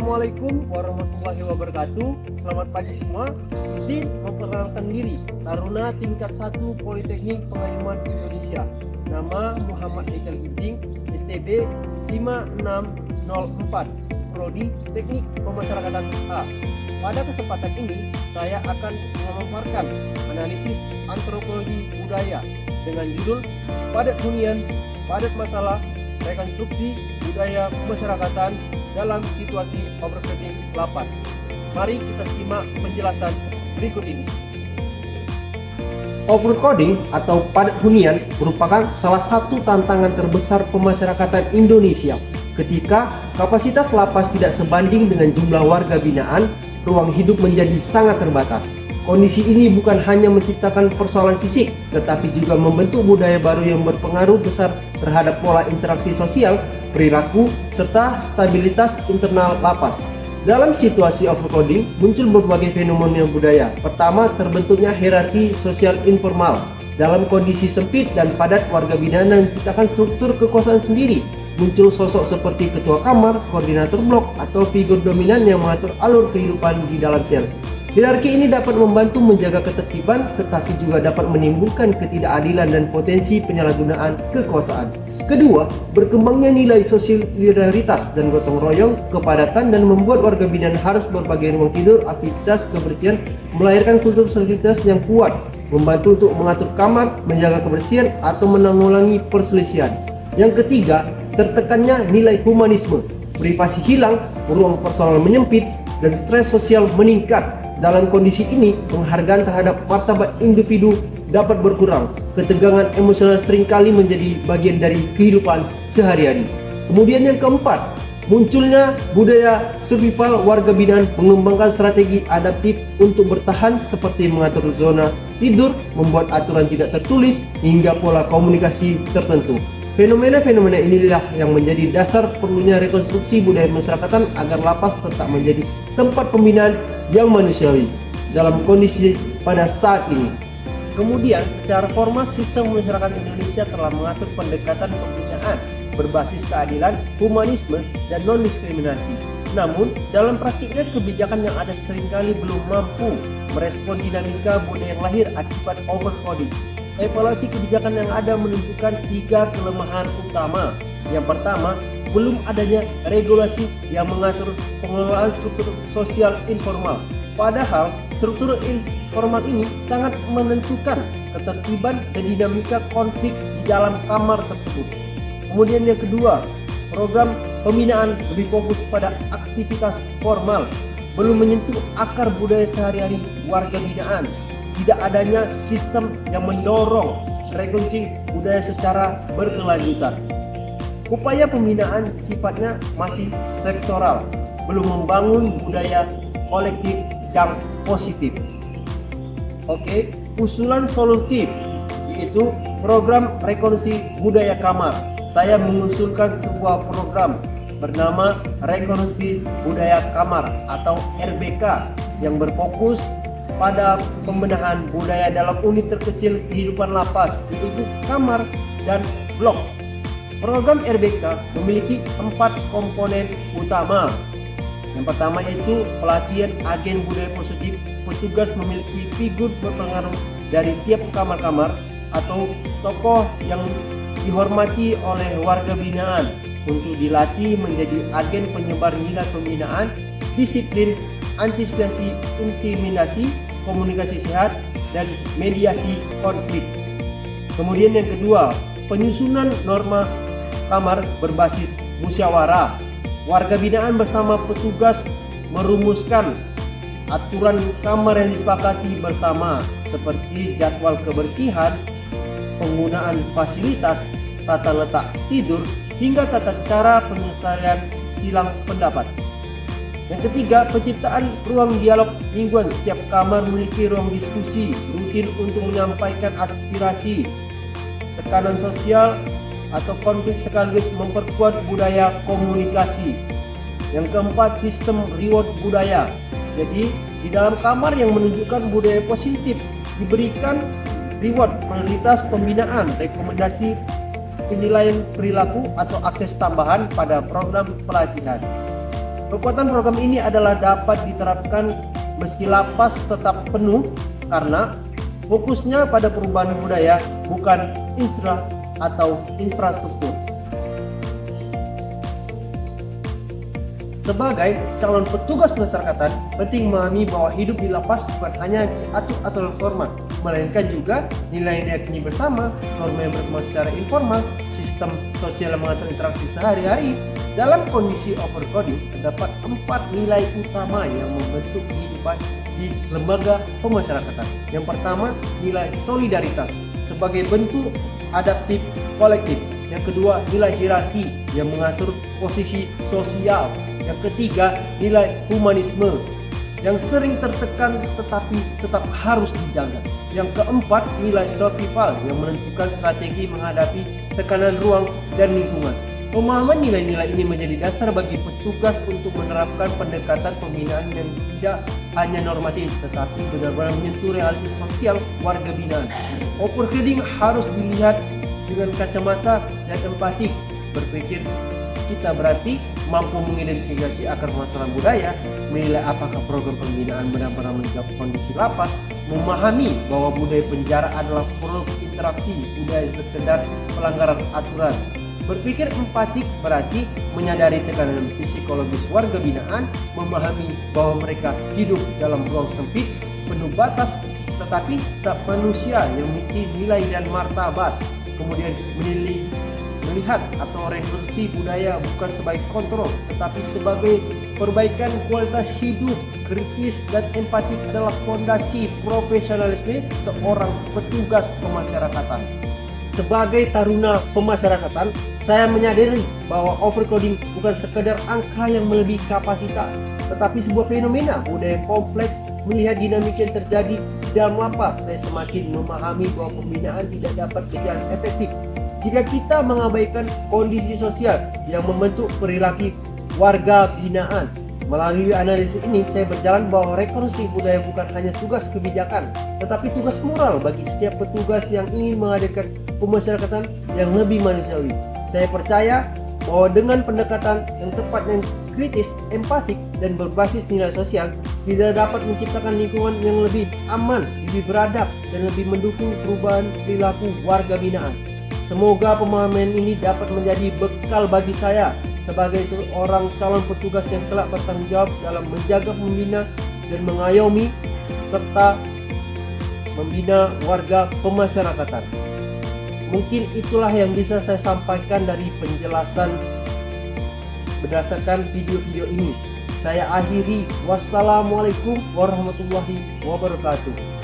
Assalamualaikum warahmatullahi wabarakatuh. Selamat pagi semua. Izin memperkenalkan diri, Taruna tingkat 1 Politeknik Pengayuman Indonesia. Nama Muhammad Haikal Ginting, STB 5604, Prodi Teknik Pemasyarakatan A. Pada kesempatan ini, saya akan memaparkan analisis antropologi budaya dengan judul Padat Hunian, Padat Masalah, Rekonstruksi Budaya Pemasyarakatan dalam situasi overcrowding lapas. Mari kita simak penjelasan berikut ini. Overcrowding atau padat hunian merupakan salah satu tantangan terbesar pemasyarakatan Indonesia. Ketika kapasitas lapas tidak sebanding dengan jumlah warga binaan, ruang hidup menjadi sangat terbatas. Kondisi ini bukan hanya menciptakan persoalan fisik, tetapi juga membentuk budaya baru yang berpengaruh besar terhadap pola interaksi sosial, perilaku, serta stabilitas internal lapas. Dalam situasi overcrowding, muncul berbagai fenomena budaya. Pertama, terbentuknya hierarki sosial informal. Dalam kondisi sempit dan padat, warga binaan menciptakan struktur kekuasaan sendiri. Muncul sosok seperti ketua kamar, koordinator blok, atau figur dominan yang mengatur alur kehidupan di dalam sel. Hierarki ini dapat membantu menjaga ketertiban, tetapi juga dapat menimbulkan ketidakadilan dan potensi penyalahgunaan kekuasaan. Kedua, berkembangnya nilai solidaritas dan gotong royong, kepadatan dan membuat warga binaan harus berbagi ruang tidur, aktivitas kebersihan, melahirkan kultur solidaritas yang kuat, membantu untuk mengatur kamar, menjaga kebersihan, atau menanggulangi perselisihan. Yang ketiga, tertekannya nilai humanisme, privasi hilang, ruang personal menyempit, dan stres sosial meningkat. Dalam kondisi ini, penghargaan terhadap martabat individu dapat berkurang. Ketegangan emosional seringkali menjadi bagian dari kehidupan sehari-hari. Kemudian yang keempat, munculnya budaya survival warga binaan mengembangkan strategi adaptif untuk bertahan seperti mengatur zona tidur, membuat aturan tidak tertulis, hingga pola komunikasi tertentu. Fenomena-fenomena inilah yang menjadi dasar perlunya rekonstruksi budaya masyarakatan agar lapas tetap menjadi tempat pembinaan yang manusiawi dalam kondisi pada saat ini. Kemudian, secara formal sistem masyarakat Indonesia telah mengatur pendekatan pembinaan berbasis keadilan, humanisme, dan non-diskriminasi. Namun, dalam praktiknya kebijakan yang ada seringkali belum mampu merespon dinamika budaya yang lahir akibat overcrowding. Evaluasi kebijakan yang ada menunjukkan 3 kelemahan utama. Yang pertama, belum adanya regulasi yang mengatur pengelolaan struktur sosial informal. Padahal, struktur informal ini sangat menentukan ketertiban dan dinamika konflik di dalam kamar tersebut. Kemudian yang kedua, program pembinaan lebih fokus pada aktivitas formal, belum menyentuh akar budaya sehari-hari warga binaan. Tidak adanya sistem yang mendorong rekonstruksi budaya secara berkelanjutan. Upaya pembinaan sifatnya masih sektoral, belum membangun budaya kolektif yang positif. Oke, usulan solutif yaitu program rekonstruksi budaya kamar. Saya mengusulkan sebuah program bernama Rekonstruksi Budaya Kamar atau RBK yang berfokus pada pembenahan budaya dalam unit terkecil kehidupan lapas, yaitu kamar dan blok. Program RBK memiliki 4 komponen utama. Yang pertama yaitu pelatihan agen budaya positif. Petugas memiliki figur berpengaruh dari tiap kamar-kamar atau tokoh yang dihormati oleh warga binaan untuk dilatih menjadi agen penyebar nilai pembinaan, disiplin, antisipasi intimidasi, komunikasi sehat, dan mediasi konflik. Kemudian yang kedua, penyusunan norma kamar berbasis musyawarah. Warga binaan bersama petugas merumuskan aturan kamar yang disepakati bersama seperti jadwal kebersihan, penggunaan fasilitas, tata letak tidur, hingga tata cara penyelesaian silang pendapat. Yang ketiga, penciptaan ruang dialog mingguan. Setiap kamar memiliki ruang diskusi rutin untuk menyampaikan aspirasi, tekanan sosial, atau konflik sekaligus memperkuat budaya komunikasi. Yang keempat, sistem reward budaya. Jadi, di dalam kamar yang menunjukkan budaya positif diberikan reward prioritas pembinaan, rekomendasi penilaian perilaku atau akses tambahan pada program pelatihan. Kekuatan program ini adalah dapat diterapkan meski lapas tetap penuh karena fokusnya pada perubahan budaya, bukan infrastruktur. Sebagai calon petugas pemasyarakatan, penting memahami bahwa hidup di lapas bukan hanya diatur aturan formal, melainkan juga nilai yang diyakini bersama, norma yang berkembang secara informal, sistem sosial yang mengatur interaksi sehari-hari. Dalam kondisi overcrowding, terdapat 4 nilai utama yang membentuk kehidupan di lembaga pemasyarakatan. Yang pertama, nilai solidaritas sebagai bentuk adaptif kolektif. Yang kedua, nilai hierarki yang mengatur posisi sosial. Yang ketiga, nilai humanisme yang sering tertekan tetapi tetap harus dijaga. Yang keempat, nilai survival yang menentukan strategi menghadapi tekanan ruang dan lingkungan. Pemahaman nilai-nilai ini menjadi dasar bagi petugas untuk menerapkan pendekatan pembinaan yang tidak hanya normatif tetapi benar-benar menyentuh realitas sosial warga binaan. Overcrowding harus dilihat dengan kacamata dan empatik. Berpikir kita berarti mampu mengidentifikasi akar permasalahan budaya, menilai apakah program pembinaan benar-benar menjawab kondisi lapas, memahami bahwa budaya penjara adalah produk interaksi budaya sekedar pelanggaran aturan. Berpikir empatik berarti menyadari tekanan psikologis warga binaan, memahami bahwa mereka hidup dalam ruang sempit, penuh batas, tetapi tak manusia yang memiliki nilai dan martabat. Kemudian melihat atau revolusi budaya bukan sebagai kontrol tetapi sebagai perbaikan kualitas hidup. Kritis dan empatik adalah fondasi profesionalisme seorang petugas pemasyarakatan. Sebagai taruna pemasyarakatan, saya menyadari bahwa overcrowding bukan sekedar angka yang melebihi kapasitas, tetapi sebuah fenomena budaya yang kompleks. Melihat dinamika yang terjadi di dalam lapas, saya semakin memahami bahwa pembinaan tidak dapat berjalan efektif jika kita mengabaikan kondisi sosial yang membentuk perilaku warga binaan. Melalui analisis ini, saya berjalan bahwa rekonstruksi budaya bukan hanya tugas kebijakan, tetapi tugas moral bagi setiap petugas yang ingin menghadirkan pemasyarakatan yang lebih manusiawi. Saya percaya bahwa dengan pendekatan yang tepat dan kritis, empatik, dan berbasis nilai sosial, kita dapat menciptakan lingkungan yang lebih aman, lebih beradab, dan lebih mendukung perubahan perilaku warga binaan. Semoga pemahaman ini dapat menjadi bekal bagi saya sebagai seorang calon petugas yang kelak bertanggung jawab dalam menjaga, membina, dan mengayomi serta membina warga pemasyarakatan. Mungkin itulah yang bisa saya sampaikan dari penjelasan berdasarkan video-video ini. Saya akhiri. Wassalamualaikum warahmatullahi wabarakatuh.